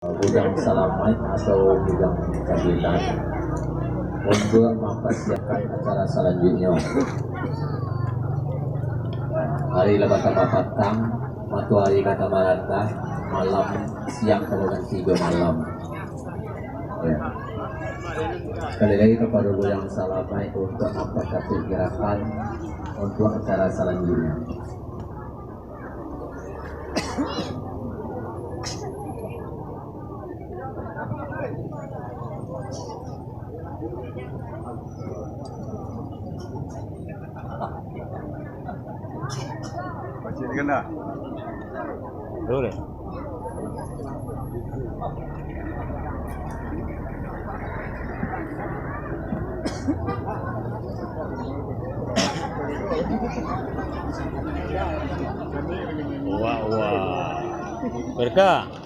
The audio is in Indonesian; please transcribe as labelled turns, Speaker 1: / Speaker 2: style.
Speaker 1: Gudang Salaman atau gudang cabitan untuk mempersiapkan acara selanjutnya. Hari lepas petang, matahari kata marata, malam siang terlalu 3 malam. Ya. Sekali lagi kepada Gudang Salaman untuk mempersiapkan gerakan untuk acara selanjutnya.
Speaker 2: Masih kena.
Speaker 3: Boleh. Wah, wah. Berkah.